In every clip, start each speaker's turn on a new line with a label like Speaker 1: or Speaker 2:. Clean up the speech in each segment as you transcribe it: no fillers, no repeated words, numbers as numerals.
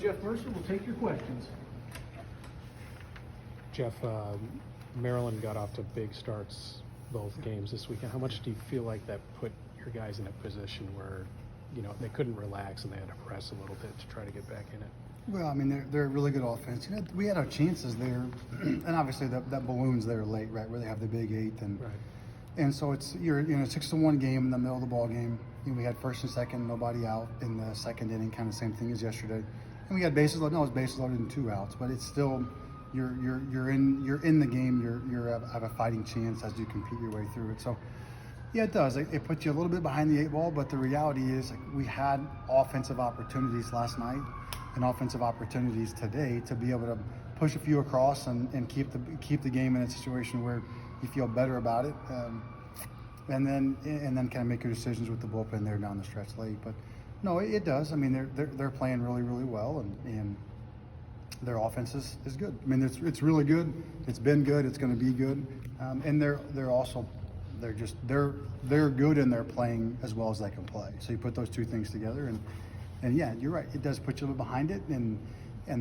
Speaker 1: Jeff Mercer will take your questions.
Speaker 2: Jeff, Maryland got off to big starts both games this weekend. How much do you feel like that put your guys in a position where, they couldn't relax and they had to press a little bit to try to get back in it?
Speaker 3: Well, I mean, they're a really good offense. We had our chances there, and obviously that balloon's there late, right, where they have the big eighth, and
Speaker 2: Right.
Speaker 3: and so you're in a 6-1 game in the middle of the ball game. We had first and second, nobody out in the second inning, kind of same thing as yesterday. And we had bases loaded. No, it was bases loaded and 2 outs, but it's still you're in the game. You have a fighting chance as you compete your way through it. So. Yeah, it does. It puts you a little bit behind the 8 ball, but the reality is we had offensive opportunities last night and offensive opportunities today to be able to push a few across and keep the game in a situation where you feel better about it, and then kind of make your decisions with the bullpen there down the stretch late. But no, it does. I mean, they're playing really, really well, and their offense is good. I mean, it's really good. It's been good. It's going to be good, and they're also. They're good and they're playing as well as they can play. So you put those two things together, and yeah, you're right. It does put you a little behind it, and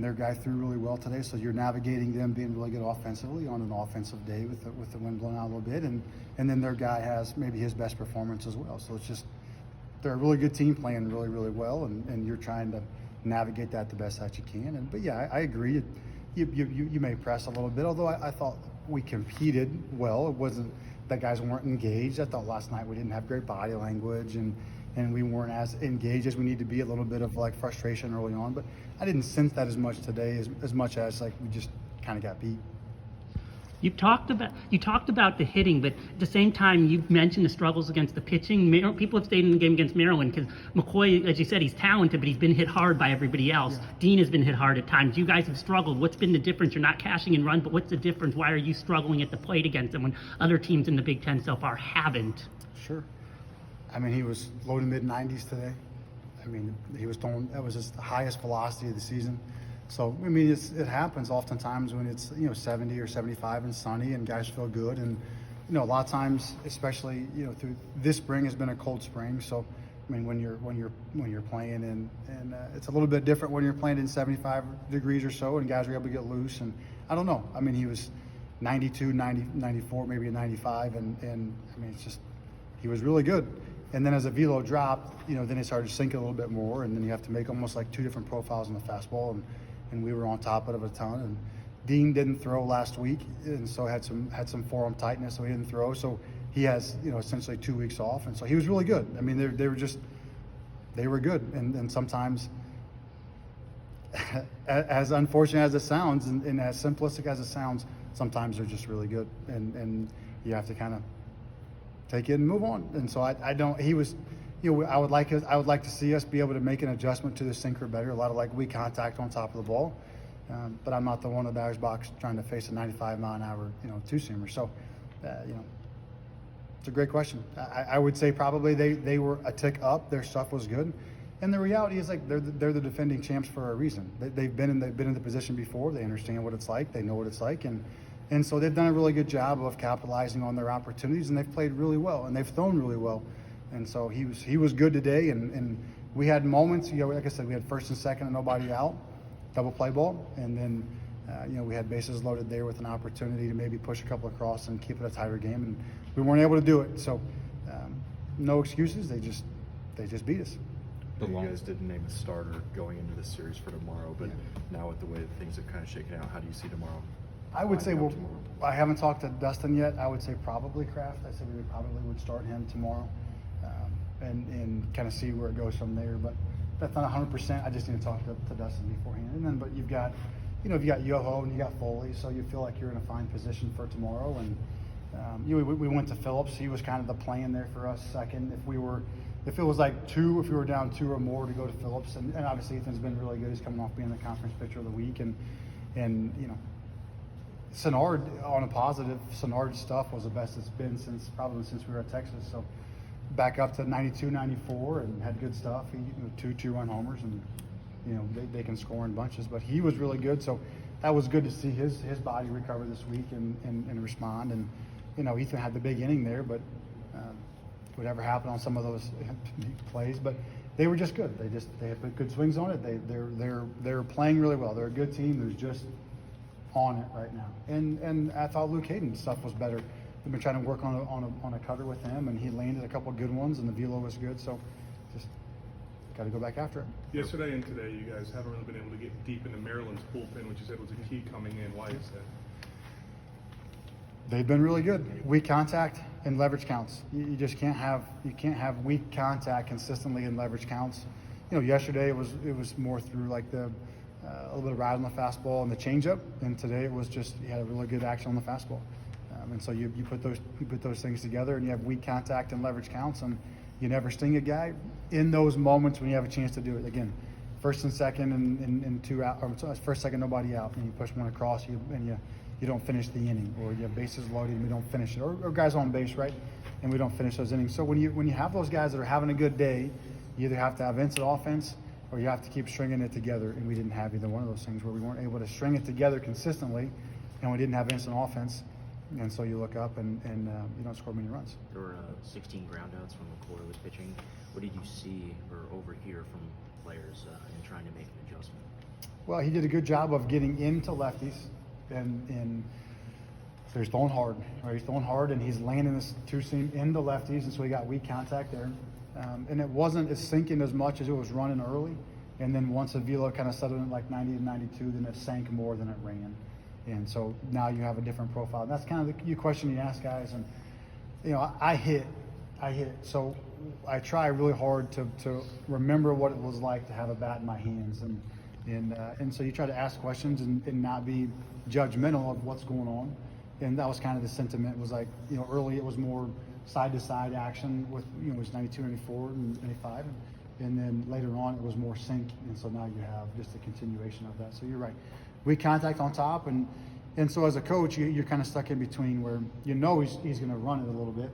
Speaker 3: their guy threw really well today. So you're navigating them being really good offensively on an offensive day with the wind blowing out a little bit, and then their guy has maybe his best performance as well. So it's just they're a really good team playing really, really well, and you're trying to navigate that the best that you can. But yeah, I agree. You may press a little bit, although I thought we competed well. It wasn't that guys weren't engaged. I thought last night we didn't have great body language and we weren't as engaged as we need to be. A little bit of like frustration early on, but I didn't sense that as much today as much as like we just kind of got beat.
Speaker 4: You talked about the hitting, but at the same time, you've mentioned the struggles against the pitching. People have stayed in the game against Maryland because McCoy, as you said, he's talented, but he's been hit hard by everybody else. Yeah. Dean has been hit hard at times. You guys have struggled. What's been the difference? You're not cashing in runs, but what's the difference? Why are you struggling at the plate against them when other teams in the Big Ten so far haven't?
Speaker 3: Sure. I mean, he was low to mid-90s today. I mean, he was throwing, that was his highest velocity of the season. So, I mean, it happens oftentimes when it's, 70 or 75 and sunny and guys feel good. And, a lot of times, especially, through this spring has been a cold spring. So, I mean, when you're playing and it's a little bit different when you're playing in 75 degrees or so and guys are able to get loose. And I don't know. I mean, he was 92, 90, 94, maybe a 95. And I mean, it's just, he was really good. And then as the velo dropped, then it started to sink a little bit more. And then you have to make almost like 2 different profiles in the fastball. And we were on top of it a ton. And Dean didn't throw last week, and so had some forearm tightness, so he didn't throw. So he has essentially 2 weeks off, and so he was really good. I mean, they were good, and sometimes, as unfortunate as it sounds, and as simplistic as it sounds, sometimes they're just really good, and you have to kind of take it and move on. And so I don't. He was. I would like to see us be able to make an adjustment to the sinker better. A lot of like weak contact on top of the ball, but I'm not the one in the batter's box trying to face a 95-mile-an-hour two-seamer. So, it's a great question. I would say probably they were a tick up. Their stuff was good, and the reality is like they're the defending champs for a reason. They've been in the position before. They understand what it's like. They know what it's like, and so they've done a really good job of capitalizing on their opportunities, and they've played really well, and they've thrown really well. And so he was good today, and we had moments, like I said, we had first and second and nobody out, double play ball, and then we had bases loaded there with an opportunity to maybe push a couple across and keep it a tighter game, and we weren't able to do it. So no excuses, they just beat us.
Speaker 5: You guys didn't name a starter going into this series for tomorrow, but now with the way that things have kind of shaken out, how do you see tomorrow?
Speaker 3: I would say, I haven't talked to Dustin yet. I would say probably Kraft. I said we probably would start him tomorrow. And kind of see where it goes from there, but that's not 100%. I just need to talk to Dustin beforehand. And then, but you've got Yoho and you got Foley, so you feel like you're in a fine position for tomorrow. And we went to Phillips. He was kind of the plan there for us second. If it was like 2, if we were down 2 or more, to go to Phillips. And obviously Ethan's been really good. He's coming off being the conference pitcher of the week, and Sennard, on a positive, Sennard's stuff was the best it's been since we were at Texas. So. Back up to 92, 94, and had good stuff. He 2 2-run homers, and they can score in bunches. But he was really good, so that was good to see his body recover this week and respond. And Ethan had the big inning there, but whatever happened on some of those plays. But they were just good. They have put good swings on it. They're playing really well. They're a good team who's just on it right now. And I thought Luke Hayden's stuff was better. We've been trying to work on a cutter with him, and he landed a couple good ones, and the velo was good. So just got to go back after it.
Speaker 6: Yesterday and today, you guys haven't really been able to get deep into Maryland's bullpen, which you said was a key coming in. Why is that?
Speaker 3: They've been really good. Weak contact and leverage counts. You just can't have weak contact consistently in leverage counts. Yesterday it was more through like the a little bit of ride on the fastball and the changeup, and today it was just you had a really good action on the fastball. And so you put those things together, and you have weak contact and leverage counts, and you never sting a guy in those moments when you have a chance to do it. Again, first and second and 2 out, or first, second, nobody out, and you push one across, and you don't finish the inning, or you have bases loaded and we don't finish it, or guys on base, right, and we don't finish those innings. So when you have those guys that are having a good day, you either have to have instant offense or you have to keep stringing it together, and we didn't have either one of those things where we weren't able to string it together consistently, and we didn't have instant offense, and so you look up and you don't score many runs.
Speaker 7: There were 16 groundouts from McCoy with pitching. What did you see or overhear from players in trying to make an adjustment?
Speaker 3: Well, he did a good job of getting into lefties, and so he's throwing hard. Right? He's throwing hard, and he's landing this two-seam into lefties, and so he got weak contact there. And it wasn't as sinking as much as it was running early. And then once the velo kind of settled in like 90 to 92, then it sank more than it ran. And so now you have a different profile. And that's kind of the question you ask guys. And, I hit. So I try really hard to remember what it was like to have a bat in my hands. And so you try to ask questions and not be judgmental of what's going on. And that was kind of the sentiment. Was like, early it was more side-to-side action with, it was 92, 94, and 95. And then later on it was more sink. And so now you have just a continuation of that. So you're right. Weak contact on top. And so as a coach, you're kind of stuck in between where he's going to run it a little bit.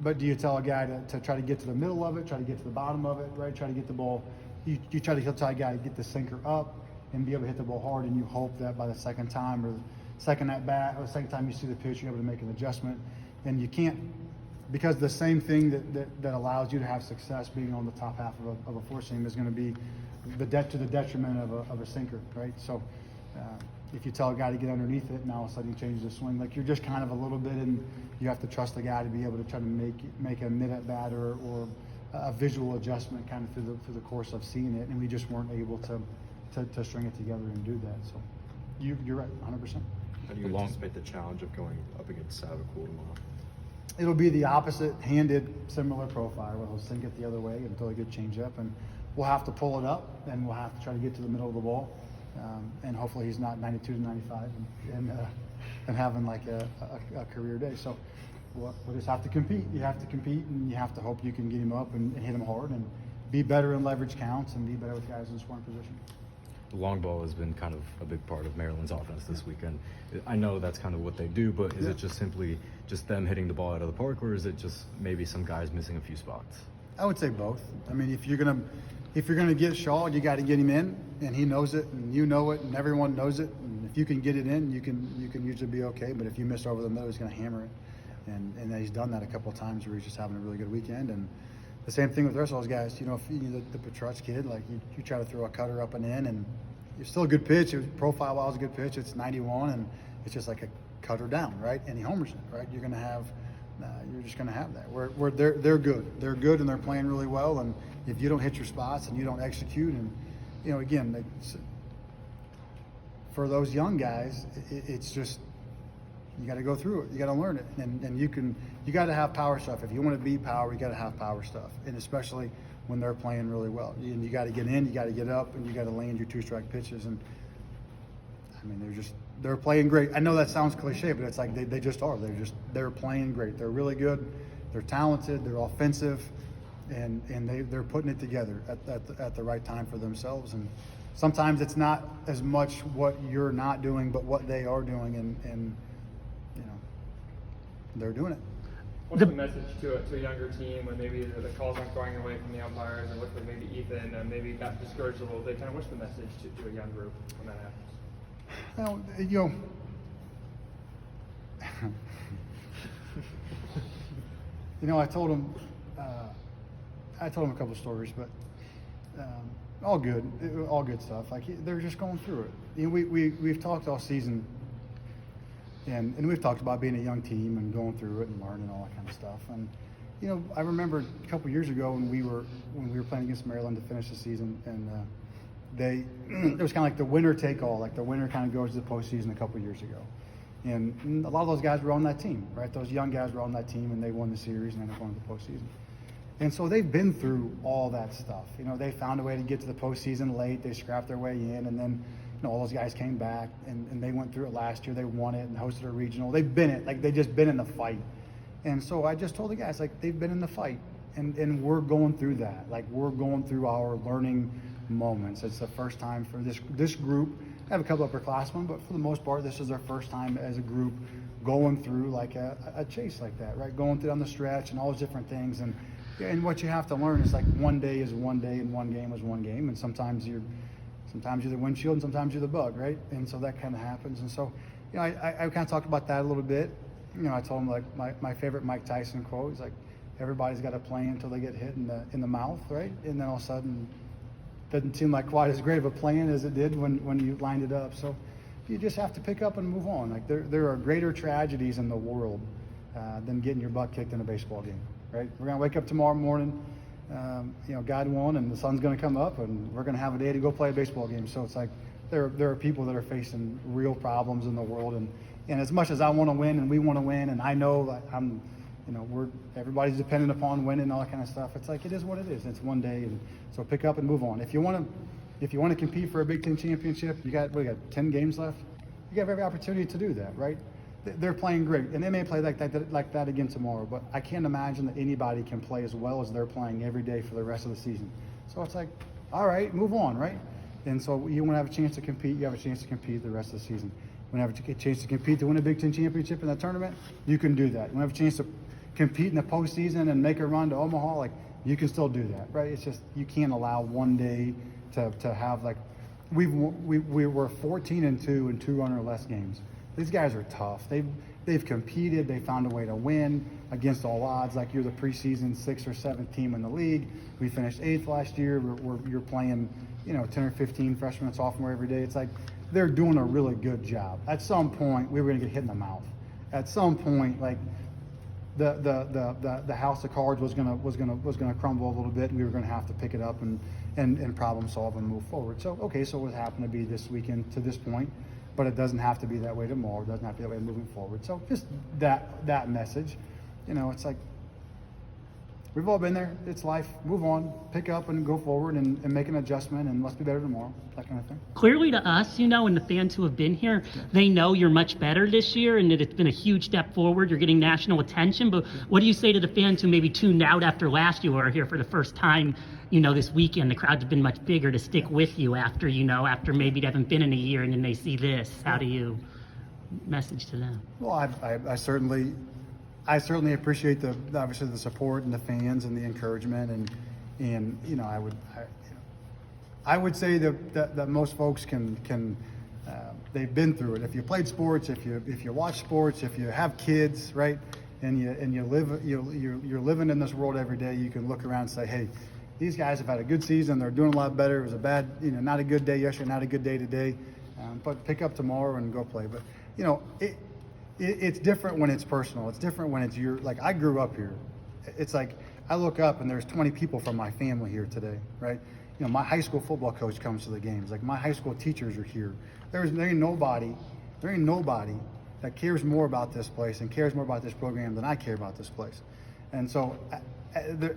Speaker 3: But do you tell a guy to try to get to the middle of it, try to get to the bottom of it, right? Try to get the ball. You try to tell a guy to get the sinker up and be able to hit the ball hard, and you hope that by the second time or second at bat or the second time you see the pitch, you're able to make an adjustment. And you can't, because the same thing that allows you to have success being on the top half of a four seam is going to be to the detriment of a sinker, right? So if you tell a guy to get underneath it, and all of a sudden he changes the swing, like you're just kind of a little bit, and you have to trust the guy to be able to try to make a mid at bat or a visual adjustment kind of through the course of seeing it, and we just weren't able to string it together and do that. So you're right, 100%.
Speaker 5: How do you anticipate the challenge of going up against Savakul tomorrow?
Speaker 3: It'll be the opposite-handed, similar profile where he'll sink it the other way until he gets changed up, and we'll have to pull it up, and we'll have to try to get to the middle of the ball, and hopefully he's not 92 to 95 and having like a career day. So we'll just have to compete. You have to compete, and you have to hope you can get him up and hit him hard and be better in leverage counts and be better with guys in scoring position.
Speaker 8: The long ball has been kind of a big part of Maryland's offense this weekend. I know that's kind of what they do, but is it just simply just them hitting the ball out of the park, or is it just maybe some guys missing a few spots?
Speaker 3: I would say both. I mean, if you're gonna get Shaw, you got to get him in, and he knows it, and you know it, and everyone knows it. And if you can get it in, you can usually be okay. But if you miss over the middle, he's going to hammer it, and he's done that a couple of times where he's just having a really good weekend. And the same thing with the rest of those guys. If the Petrus kid, like you try to throw a cutter up and in, and it's still a good pitch. Profile-wise, a good pitch. It's 91, and it's just like a cutter down, right? And he homers it, right? You're going to have. You're just going to have that. Where they're good. They're good, and they're playing really well. And if you don't hit your spots and you don't execute, and again, for those young guys, it's just you got to go through it. You got to learn it, and you got to have power stuff. If you want to beat power, you got to have power stuff, and especially when they're playing really well. And you got to get in, you got to get up, and you got to land your two-strike pitches. And I mean, they're playing great. I know that sounds cliche, but it's like they just are. They're playing great. They're really good. They're talented. They're offensive, and they're putting it together at the right time for themselves. And sometimes it's not as much what you're not doing, but what they are doing, and they're doing it.
Speaker 9: What's the message to a younger team when maybe the calls aren't going away from the umpires, and with maybe Ethan maybe got discouraged a little bit? Kind of what's the message to a young group when that happens?
Speaker 3: I told him, I told them a couple of stories, but all good stuff. Like they're just going through it. You know, we've talked all season, and we've talked about being a young team and going through it and learning all that kind of stuff. And you know, I remember a couple of years ago when we were playing against Maryland to finish the season, and it was kind of like the winner take all. Like the winner kind of goes to the postseason a couple of years ago. And a lot of those guys were on that team, right? Those young guys were on that team, and they won the series and ended up going to the postseason. And so they've been through all that stuff. You know, they found a way to get to the postseason late. They scrapped their way in, and then, you know, all those guys came back, and they went through it last year. They won it and hosted a regional. They've been it. Like, they've just been in the fight. And so I just told the guys, like, they've been in the fight, and we're going through that. Like, we're going through our learning moments. It's the first time for this group. I have a couple upperclassmen, but for the most part, this is their first time as a group going through like a chase like that, right? Going through down the stretch and all those different things. And what you have to learn is like one day is one day and one game is one game. And sometimes you're the windshield and sometimes you're the bug, right? And so that kind of happens. And so, you know, I kind of talked about that a little bit. You know, I told them like my favorite Mike Tyson quote is like, everybody's got to play until they get hit in the mouth, right? And then all of a sudden, doesn't seem like quite as great of a plan as it did when you lined it up. So you just have to pick up and move on. Like there are greater tragedies in the world than getting your butt kicked in a baseball game, right? We're gonna wake up tomorrow morning, you know, God willing, and the sun's gonna come up, and we're gonna have a day to go play a baseball game. So it's like there are people that are facing real problems in the world, and as much as I want to win and we want to win, and I know that you know, everybody's dependent upon winning and all that kind of stuff. It's like, it is what it is. It's one day, and so pick up and move on. If you want to compete for a Big Ten championship, you got 10 games left. You have every opportunity to do that, right? They're playing great, and they may play like that again tomorrow. But I can't imagine that anybody can play as well as they're playing every day for the rest of the season. So it's like, all right, move on, right? And so you want to have a chance to compete. You have a chance to compete the rest of the season. You want to have a chance to compete to win a Big Ten championship in that tournament. You can do that. You want to have a chance to compete in the postseason and make a run to Omaha, like you can still do that, right? It's just you can't allow one day to have like we were 14-2 in 2 run or less games. These guys are tough. They've competed. They found a way to win against all odds. Like you're the preseason 6th or 7th team in the league. We finished 8th last year. You're playing, you know, 10 or 15 freshmen and sophomore every day. It's like they're doing a really good job. At some point, we were going to get hit in the mouth. At some point, like. The house of cards was gonna crumble a little bit, and we were gonna have to pick it up and problem solve and move forward. So okay, so it happened to be this weekend to this point, but it doesn't have to be that way tomorrow. It doesn't have to be that way moving forward. So just that message, you know, it's like we've all been there. It's life. Move on, pick up, and go forward, and make an adjustment, and let's be better tomorrow. That kind of thing.
Speaker 4: Clearly to us, you know, and the fans who have been here, they know you're much better this year and that it's been a huge step forward. You're getting national attention. But what do you say to the fans who maybe tuned out after last year or are here for the first time, you know, this weekend? The crowds have been much bigger to stick with you after maybe they haven't been in a year and then they see this. How do you message to them? Well,
Speaker 3: I certainly appreciate obviously the support and the fans and the encouragement, and you know, I would say that most folks can they've been through it. If you played sports, if you watch sports, if you have kids, right, and you're living in this world every day, you can look around and say, hey, these guys have had a good season. They're doing a lot better. It was a bad, you know, not a good day yesterday, not a good day today, but pick up tomorrow and go play. But you know, it's different when it's personal. It's different when it's like I grew up here. It's like I look up and there's 20 people from my family here today, right? You know, my high school football coach comes to the games. Like my high school teachers are here. There ain't nobody that cares more about this place and cares more about this program than I care about this place. And so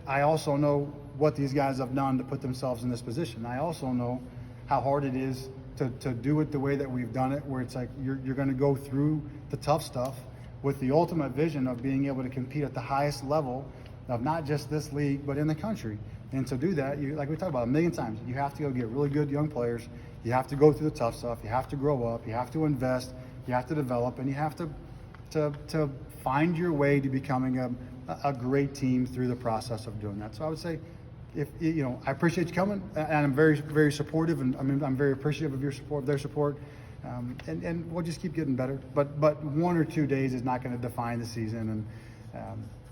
Speaker 3: I also know what these guys have done to put themselves in this position. I also know how hard it is to do it the way that we've done it, where it's like you're going to go through the tough stuff with the ultimate vision of being able to compete at the highest level of not just this league, but in the country. And to do that, like we talked about a million times, you have to go get really good young players. You have to go through the tough stuff. You have to grow up. You have to invest. You have to develop, and you have to find your way to becoming a great team through the process of doing that. So I would say, if you know, I appreciate you coming, and I'm very, very supportive, and I'm very appreciative of your support, their support, and we'll just keep getting better. But 1 or 2 days is not going to define the season, and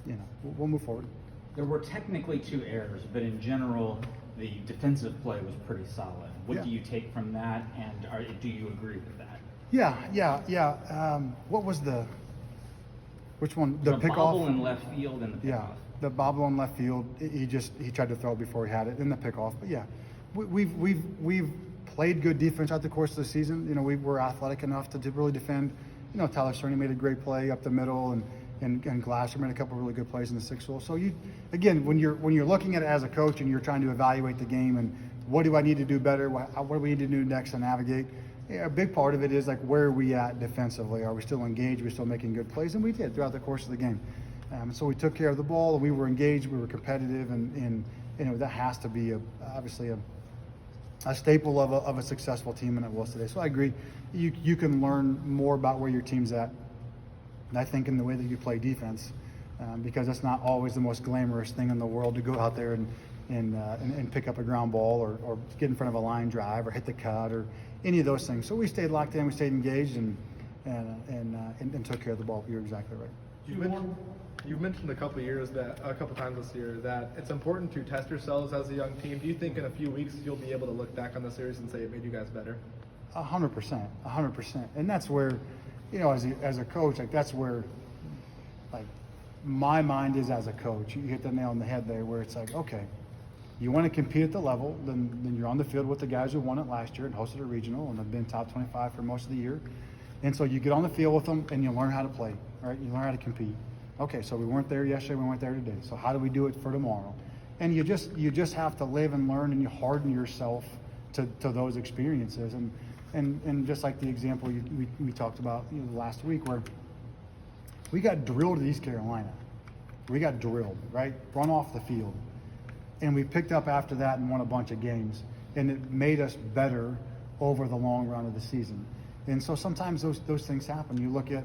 Speaker 3: you know, we'll move forward.
Speaker 10: There were technically 2 errors, but in general, the defensive play was pretty solid. What
Speaker 3: Yeah.
Speaker 10: do you take from that, and do you agree with that?
Speaker 3: Yeah. What was which one? The
Speaker 10: bobble
Speaker 3: pickoff?
Speaker 10: in left field and the pickoff.
Speaker 3: Yeah, the bobble in left field. He tried to throw it before he had it in the pickoff. But yeah, we've played good defense throughout the course of the season. You know, we were athletic enough to really defend. You know, Tyler Cerny made a great play up the middle, and Glasser made a couple really good plays in the 6-hole. So when you're looking at it as a coach and you're trying to evaluate the game and what do I need to do better, what do we need to do next to navigate. Yeah, a big part of it is like, where are we at defensively? Are we still engaged? Are we still making good plays? And we did throughout the course of the game. So we took care of the ball. We were engaged. We were competitive, and you know, that has to be obviously a staple of a successful team, and it was today. So I agree. You can learn more about where your team's at, and I think in the way that you play defense, because it's not always the most glamorous thing in the world to go out there and pick up a ground ball or get in front of a line drive or hit the cut or any of those things. So we stayed locked in, we stayed engaged, and took care of the ball. You're exactly right.
Speaker 11: You've mentioned a couple times this year that it's important to test yourselves as a young team. Do you think in a few weeks you'll be able to look back on the series and say it made you guys better?
Speaker 3: 100%. And that's where, you know, as a coach, like that's where, like, my mind is as a coach. You hit the nail on the head there, where it's like, okay, you want to compete at the level, then you're on the field with the guys who won it last year and hosted a regional and have been top 25 for most of the year. And so you get on the field with them and you learn how to play, right? You learn how to compete. Okay, so we weren't there yesterday, we weren't there today. So how do we do it for tomorrow? And you just have to live and learn, and you harden yourself to those experiences. And just like the example we talked about, you know, last week, where we got drilled at East Carolina. We got drilled, right? Run off the field. And we picked up after that and won a bunch of games. And it made us better over the long run of the season. And so sometimes those things happen. You look at,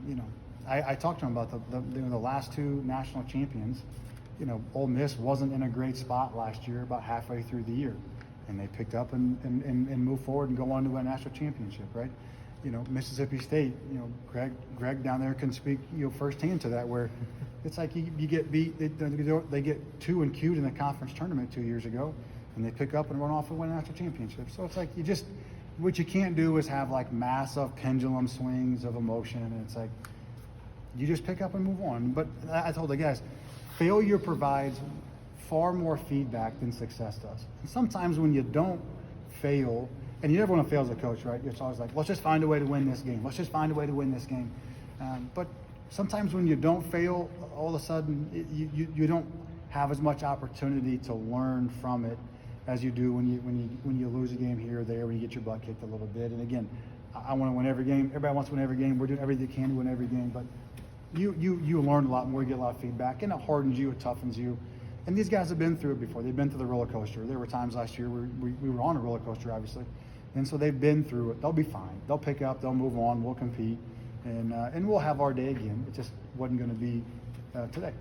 Speaker 3: you know, I talked to him about the last 2 national champions. You know, Ole Miss wasn't in a great spot last year, about halfway through the year. And they picked up and moved forward and go on to a national championship, right? You know, Mississippi State, you know, Greg down there can speak, you know, firsthand to that, where it's like you get beat, they get 2 and Q'd in the conference tournament 2 years ago, and they pick up and run off and win a national championship. So it's like what you can't do is have like massive pendulum swings of emotion, and it's like, you just pick up and move on. But I told the guys, failure provides far more feedback than success does. And sometimes when you don't fail, and you never want to fail as a coach, right? It's always like, let's just find a way to win this game. Let's just find a way to win this game. But sometimes when you don't fail, all of a sudden you don't have as much opportunity to learn from it as you do when you lose a game here or there, when you get your butt kicked a little bit. And again, I want to win every game. Everybody wants to win every game. We're doing everything we can to win every game. But you learn a lot more. You get a lot of feedback, and it hardens you. It toughens you. And these guys have been through it before. They've been through the roller coaster. There were times last year where we were on a roller coaster, obviously. And so they've been through it. They'll be fine. They'll pick up. They'll move on. We'll compete. And we'll have our day again. It just wasn't going to be today.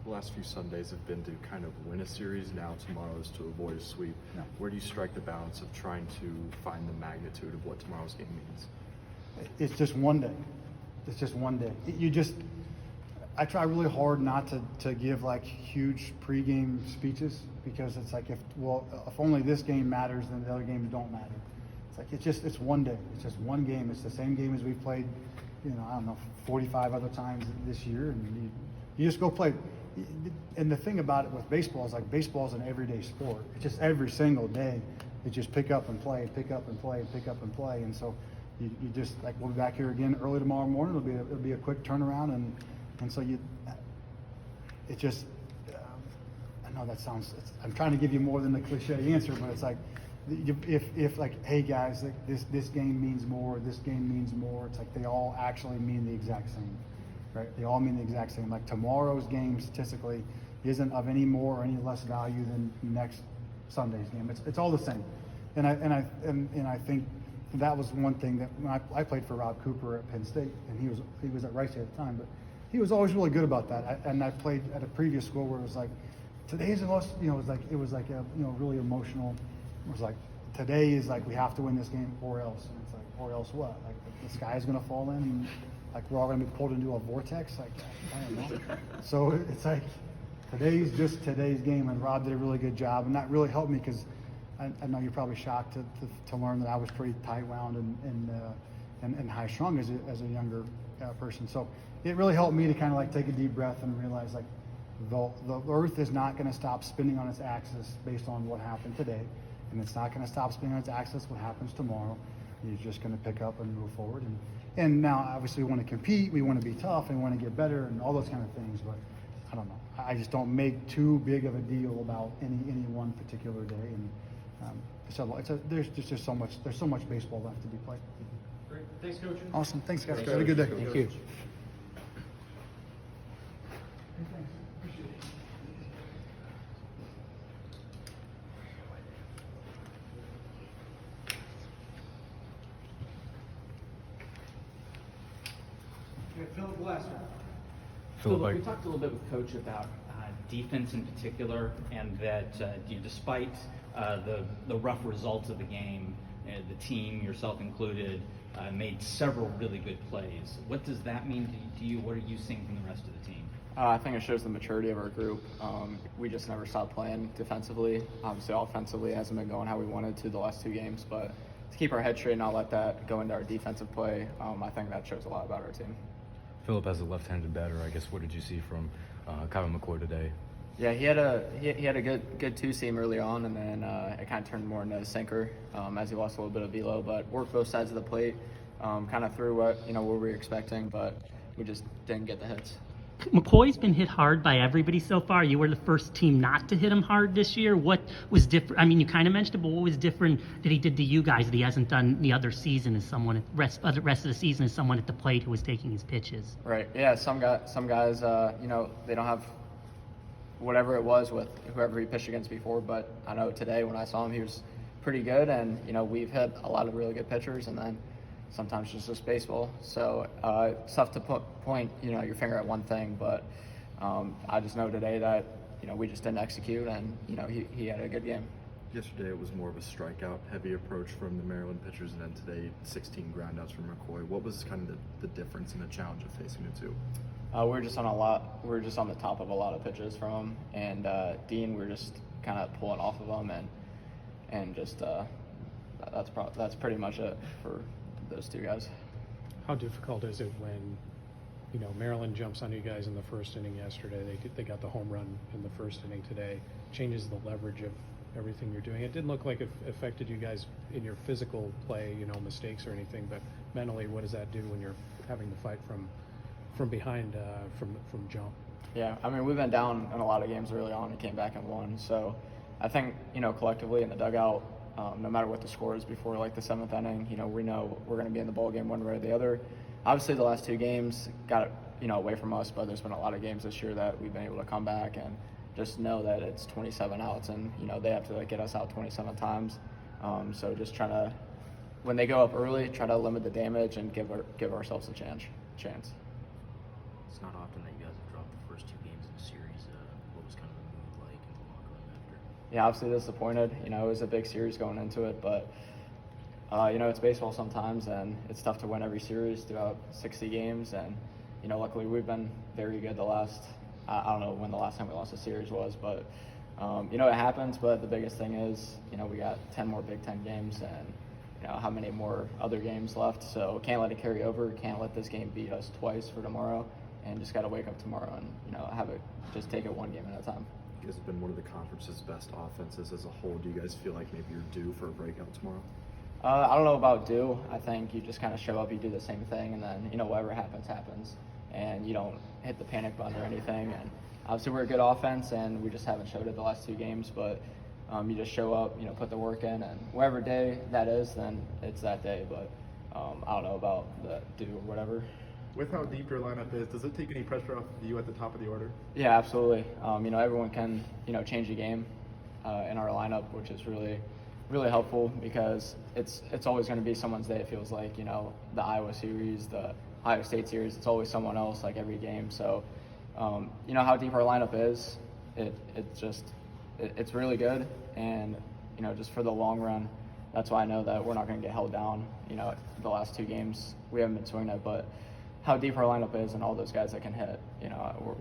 Speaker 5: The last few Sundays have been to kind of win a series. Now tomorrow is to avoid a sweep.
Speaker 3: Yeah.
Speaker 5: Where do you strike the balance of trying to find the magnitude of what tomorrow's game means?
Speaker 3: It's just one day. It's just one day. I try really hard not to give like huge pregame speeches, because it's like, if only this game matters, then the other games don't matter. It's like, it's one day. It's just one game. It's the same game as we've played, you know, I don't know, 45 other times this year, and you just go play. And the thing about it with baseball is, like, baseball is an everyday sport. It's just every single day, you just pick up and play, pick up and play, pick up and play. And so you just, like, we'll be back here again early tomorrow morning. It'll be a quick turnaround, and so it just, I know that sounds, I'm trying to give you more than the cliche answer, but it's like, if like, hey guys, like, this game means more, this game means more, it's like they all actually mean the exact same, right? They all mean the exact same. Like, tomorrow's game statistically isn't of any more or any less value than next Sunday's game. It's all the same. And I think that was one thing that when I played for Rob Cooper at Penn State, and he was at Rice State at the time, but he was always really good about that. And I played at a previous school where it was like, today's the most, you know, it was like a, you know, really emotional. It was like, today is like, we have to win this game or else. And it's like, or else what? Like, the sky is going to fall in, and like, we're all going to be pulled into a vortex. Like, I don't know. So it's like, Today's today's game, and Rob did a really good job, and that really helped me because I know you're probably shocked to learn that I was pretty tight wound and high strung as a younger person. So it really helped me to kind of like take a deep breath and realize like the Earth is not going to stop spinning on its axis based on what happened today, and it's not going to stop spinning on its axis what happens tomorrow. You're just going to pick up and move forward. And now obviously we want to compete, we want to be tough, and we want to get better, and all those kind of things. But I don't know. I just don't make too big of a deal about any one particular day. And there's just so much. There's so much baseball left to be played.
Speaker 1: Great. Thanks, Coach.
Speaker 3: Awesome. Thanks, guys. Have a good day.
Speaker 2: Thank you.
Speaker 1: Philip Glasser.
Speaker 10: Philip, we talked a little bit with Coach about defense in particular, and that despite the rough results of the game, the team, yourself included, made several really good plays. What does that mean to you? What are you seeing from the rest of the team?
Speaker 12: I think it shows the maturity of our group. We just never stopped playing defensively. Obviously, offensively hasn't been going how we wanted to the last 2 games, but to keep our head straight and not let that go into our defensive play, I think that shows a lot about our team.
Speaker 8: Philip, as a left-handed batter, I guess what did you see from Kyle McCoy today?
Speaker 12: Yeah, he had a good two-seam early on, and then it kind of turned more into a sinker as he lost a little bit of velo, but worked both sides of the plate, kind of threw what we were expecting, but we just didn't get the hits.
Speaker 4: McCoy's been hit hard by everybody so far. You were the first team not to hit him hard this year. What was different? I mean, you kind of mentioned it, but what was different that he did to you guys that he hasn't done the other season as someone, rest of the season as someone at the plate who was taking his pitches?
Speaker 12: Right. Yeah. Some guys, they don't have whatever it was with whoever he pitched against before. But I know today when I saw him, he was pretty good, and we've hit a lot of really good pitchers, and then sometimes it's just baseball. So it's tough to point your finger at one thing, but I just know today that we just didn't execute, and he had a good game.
Speaker 5: Yesterday it was more of a strikeout heavy approach from the Maryland pitchers, and then today 16 groundouts from McCoy. What was kind of the difference and the challenge of facing the two?
Speaker 12: We're just on the top of a lot of pitches from him, and Dean, we're just kind of pulling off of him, and just that's pretty much it for those two guys.
Speaker 2: How difficult is it when Maryland jumps on you guys in the first inning yesterday? They got the home run in the first inning today. Changes the leverage of everything you're doing. It didn't look like it affected you guys in your physical play, mistakes or anything, but mentally, what does that do when you're having to fight from behind from jump?
Speaker 12: Yeah, I mean, we've been down in a lot of games early on and came back and won. So I think collectively in the dugout, no matter what the score is before like the 7th inning, we know we're going to be in the ball game one way or the other. Obviously, the last 2 games got away from us, but there's been a lot of games this year that we've been able to come back and just know that it's 27 outs, and they have to get us out 27 times. So just trying to, when they go up early, try to limit the damage and give ourselves a chance.
Speaker 7: It's not often that you guys have dropped the first 2 games in a series. What was kind of the mood like in the locker room after?
Speaker 12: Yeah, obviously disappointed. It was a big series going into it, but it's baseball sometimes, and it's tough to win every series throughout 60 games. And luckily we've been very good the last. I don't know when the last time we lost a series was, but it happens. But the biggest thing is we got 10 more Big Ten games, and how many more other games left. So can't let it carry over. Can't let this game beat us twice for tomorrow, and just got to wake up tomorrow and just take it one game at a time.
Speaker 5: You guys have been one of the conference's best offenses as a whole. Do you guys feel like maybe you're due for a breakout tomorrow?
Speaker 12: I don't know about due. I think you just kind of show up, you do the same thing, and then whatever happens, and you don't hit the panic button or anything. And obviously we're a good offense, and we just haven't showed it the last 2 games. But you just show up, put the work in, and whatever day that is, then it's that day. But I don't know about the due or whatever.
Speaker 11: With how deep your lineup is, does it take any pressure off of you at the top of the order?
Speaker 12: Yeah, absolutely. Everyone can change the game in our lineup, which is really helpful, because it's always going to be someone's day. It feels like the Iowa series, the Iowa State series, it's always someone else like every game. So how deep our lineup is, it's really good, and just for the long run, that's why I know that we're not going to get held down. The last 2 games we haven't been swinging it, but how deep our lineup is and all those guys that can hit,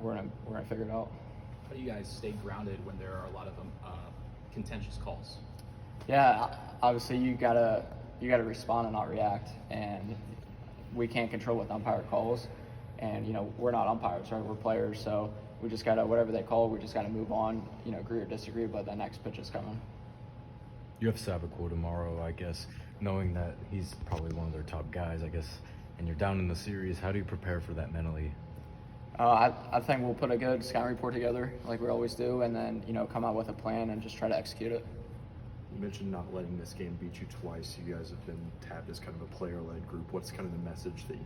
Speaker 12: we're gonna figure it out.
Speaker 6: How
Speaker 13: do you guys stay grounded when there are a lot of contentious calls?
Speaker 12: Yeah, obviously you gotta respond and not react, and we can't control what the umpire calls, and we're not umpires, right? We're players, so we just gotta, whatever they call, we just gotta move on, agree or disagree, but the next pitch is coming.
Speaker 8: You have Sabaco tomorrow, I guess, knowing that he's probably one of their top guys, I guess, and you're down in the series. How do you prepare for that mentally?
Speaker 12: I think we'll put a good scouting report together, like we always do, and then come out with a plan and just try to execute it.
Speaker 5: You mentioned not letting this game beat you twice. You guys have been tabbed as kind of a player-led group. What's kind of the message that you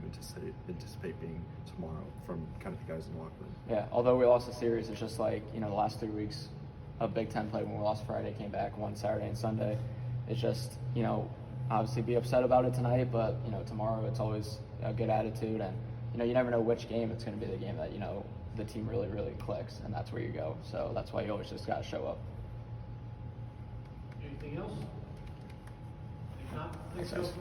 Speaker 5: anticipate being tomorrow from kind of the guys in the locker room?
Speaker 12: Yeah, although we lost the series, it's just like, the last 3 weeks of Big Ten play when we lost Friday, came back, won Saturday and Sunday. It's just, obviously be upset about it tonight, but, tomorrow it's always a good attitude, and, you never know which game it's going to be the game that, the team really, really clicks, and that's where you go. So that's why you always just got to show up.
Speaker 1: Anything else? If not, thanks,
Speaker 12: Thanks,
Speaker 1: Coach.